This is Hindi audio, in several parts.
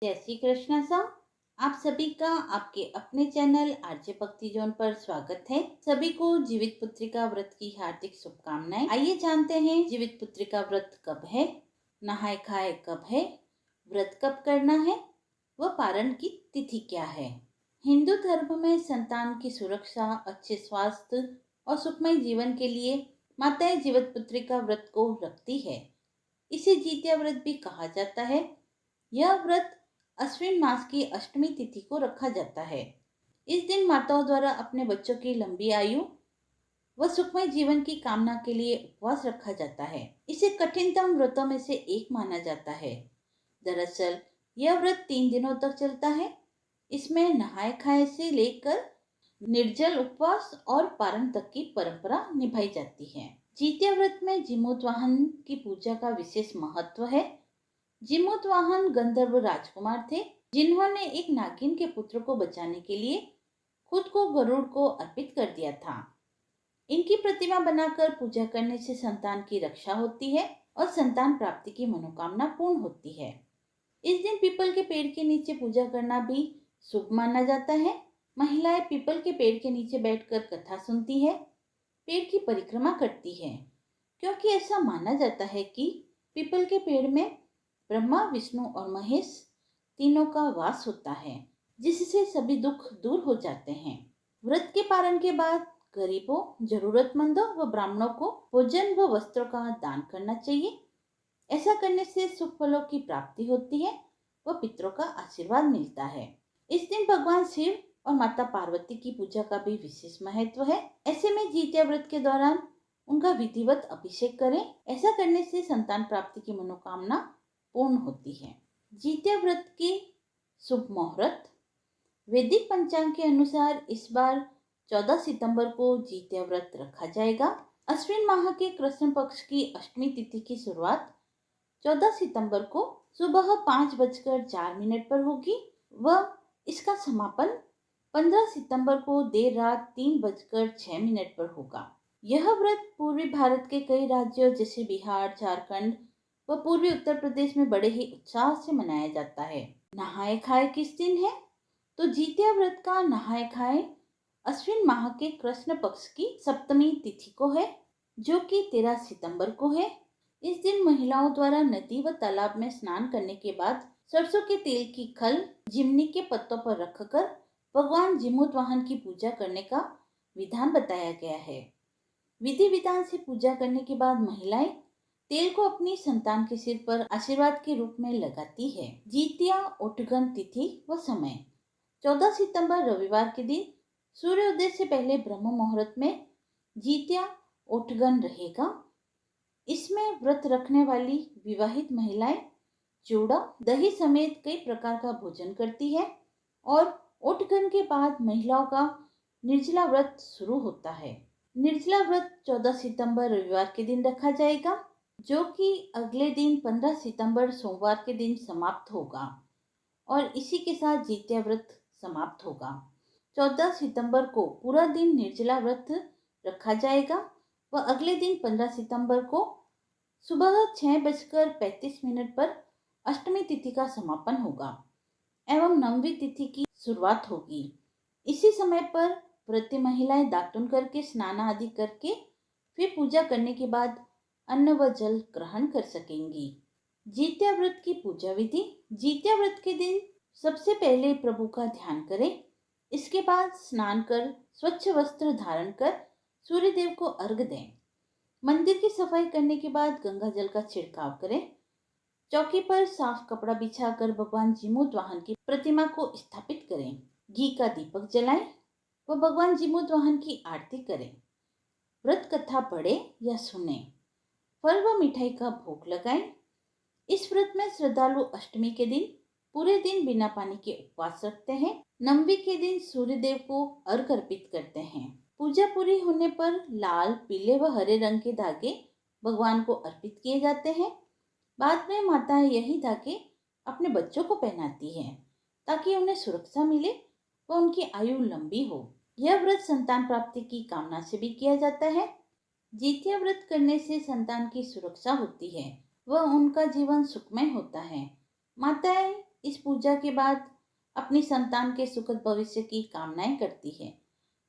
जय श्री कृष्ण साहब। आप सभी का आपके अपने चैनल आरजे भक्ति जोन पर स्वागत है। सभी को जीवित पुत्रिका व्रत की हार्दिक शुभकामनाएं। आइए जानते हैं जीवित पुत्रिका व्रत कब है, नहाय खाए कब है, व्रत कब करना है, व पारण की तिथि क्या है। हिंदू धर्म में संतान की सुरक्षा, अच्छे स्वास्थ्य और सुखमय जीवन के लिए माताएं जीवित पुत्रिका व्रत को रखती है। इसे जीतिया व्रत भी कहा जाता है। यह व्रत अश्विन मास की अष्टमी तिथि को रखा जाता है। इस दिन माताओं द्वारा अपने बच्चों की लंबी आयु व सुखमय जीवन की कामना के लिए उपवास रखा जाता है। इसे कठिनतम व्रतों में से एक माना जाता है। दरअसल यह व्रत 3 दिनों तक चलता है। इसमें नहाए खाए से लेकर निर्जल उपवास और पारण तक की परंपरा निभाई जाती है। जीतिया व्रत में जीमूतवाहन की पूजा का विशेष महत्व है। जीमूतवाहन गंधर्व राजकुमार थे, जिन्होंने एक नागिन के पुत्र को बचाने के लिए खुद को गरुड़ को अर्पित कर दिया था। इनकी प्रतिमा बनाकर पूजा करने से संतान की रक्षा होती है और संतान प्राप्ति की मनोकामना पूर्ण होती है। इस दिन पीपल के पेड़ के नीचे पूजा करना भी शुभ माना जाता है। महिलाएं पीपल के पेड़ के नीचे बैठकर कथा सुनती है, पेड़ की परिक्रमा करती है, क्योंकि ऐसा माना जाता है कि पीपल के पेड़ में ब्रह्मा, विष्णु और महेश तीनों का वास होता है, जिससे सभी दुख दूर हो जाते हैं। व्रत के पारण के बाद गरीबों, जरूरतमंदों व ब्राह्मणों को भोजन व वस्त्रों का दान करना चाहिए। ऐसा करने से सुख फलों की प्राप्ति होती है व पितरों का आशीर्वाद मिलता है। इस दिन भगवान शिव और माता पार्वती की पूजा का भी विशेष महत्व है। ऐसे में जीतिया व्रत के दौरान उनका विधिवत अभिषेक करें। ऐसा करने से संतान प्राप्ति की मनोकामना पूर्ण होती है। जीतिया व्रत की शुभ मुहूर्त। वैदिक पंचांग के अनुसार इस बार 14 सितंबर को जीतिया व्रत रखा जाएगा। अश्विन माह के कृष्ण पक्ष की अष्टमी तिथि की शुरुआत 14 सितंबर को सुबह 5:04 पर होगी व इसका समापन 15 सितंबर को देर रात 3:06 पर होगा। यह व्रत पूर्वी भारत के कई राज्यों जैसे बिहार, झारखंड व पूर्वी उत्तर प्रदेश में बड़े ही उत्साह से मनाया जाता है। नहाए खाए किस दिन है? तो जीतिया व्रत का नहाए खाए अश्विन माह के कृष्ण पक्ष की सप्तमी तिथि को है, जो कि 13 सितंबर को है। इस दिन महिलाओं द्वारा नदी व तालाब में स्नान करने के बाद सरसों के तेल की खल जिमनी के पत्तों पर रखकर भगवान जीमूतवाहन की पूजा करने का विधान बताया गया है। विधि विधान से पूजा करने के बाद महिलाएं तेल को अपनी संतान के सिर पर आशीर्वाद के रूप में लगाती है। जीतिया उठगन तिथि व समय। 14 सितंबर रविवार के दिन सूर्योदय से पहले ब्रह्म मुहूर्त में जीतिया उठगन रहेगा। इसमें व्रत रखने वाली विवाहित महिलाएं चूड़ा, दही समेत कई प्रकार का भोजन करती है और उठगन के बाद महिलाओं का निर्जला व्रत शुरू होता है। निर्जला व्रत 14 सितंबर रविवार के दिन रखा जाएगा, जो कि अगले दिन 15 सितंबर सोमवार के दिन समाप्त होगा और इसी के साथ जीतिया व्रत समाप्त होगा। 14 सितंबर को पूरा दिन निर्जला व्रत रखा जाएगा व अगले दिन 15 सितंबर को सुबह 6:35 पर अष्टमी तिथि का समापन होगा एवं नवमी तिथि की शुरुआत होगी। इसी समय पर व्रती महिलाएं दातुन करके स्नान आदि करके फिर पूजा करने के बाद अन्न व जल ग्रहण कर सकेंगी। जीतिया व्रत की पूजा विधि। जीतिया व्रत के दिन सबसे पहले प्रभु का ध्यान करें। इसके बाद स्नान कर स्वच्छ वस्त्र धारण कर सूर्य देव को अर्घ दें। मंदिर की सफाई करने के बाद गंगा जल का छिड़काव करें। चौकी पर साफ कपड़ा बिछाकर भगवान जीमूतवाहन की प्रतिमा को स्थापित करें। घी का दीपक जलाएं व भगवान जीमूतवाहन की आरती करें। व्रत कथा पढ़े या सुने। फल व मिठाई का भोग लगाएं। इस व्रत में श्रद्धालु अष्टमी के दिन पूरे दिन बिना पानी के उपवास रखते हैं। नवमी के दिन सूर्य देव को अर्घ अर्पित करते हैं। पूजा पूरी होने पर लाल, पीले व हरे रंग के धागे भगवान को अर्पित किए जाते हैं। बाद में माताएं यही धागे अपने बच्चों को पहनाती हैं ताकि उन्हें सुरक्षा मिले व उनकी आयु लंबी हो। यह व्रत संतान प्राप्ति की कामना से भी किया जाता है। जीतिया व्रत करने से संतान की सुरक्षा होती है व उनका जीवन सुखमय होता है। माताएं इस पूजा के बाद अपनी संतान के सुखद भविष्य की कामनाएं करती है,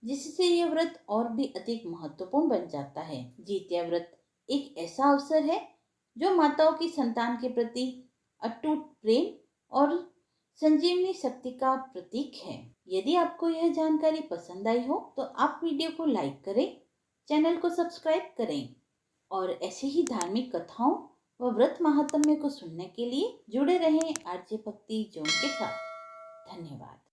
जिससे यह व्रत और भी अधिक महत्वपूर्ण बन जाता है। जितिया व्रत एक ऐसा अवसर है जो माताओं की संतान के प्रति अटूट प्रेम और संजीवनी शक्ति का प्रतीक है। यदि आपको यह जानकारी पसंद आई हो तो आप वीडियो को लाइक करें, चैनल को सब्सक्राइब करें और ऐसे ही धार्मिक कथाओं व व्रत महात्म्य को सुनने के लिए जुड़े रहें आरजे भक्ति जोन के साथ। धन्यवाद।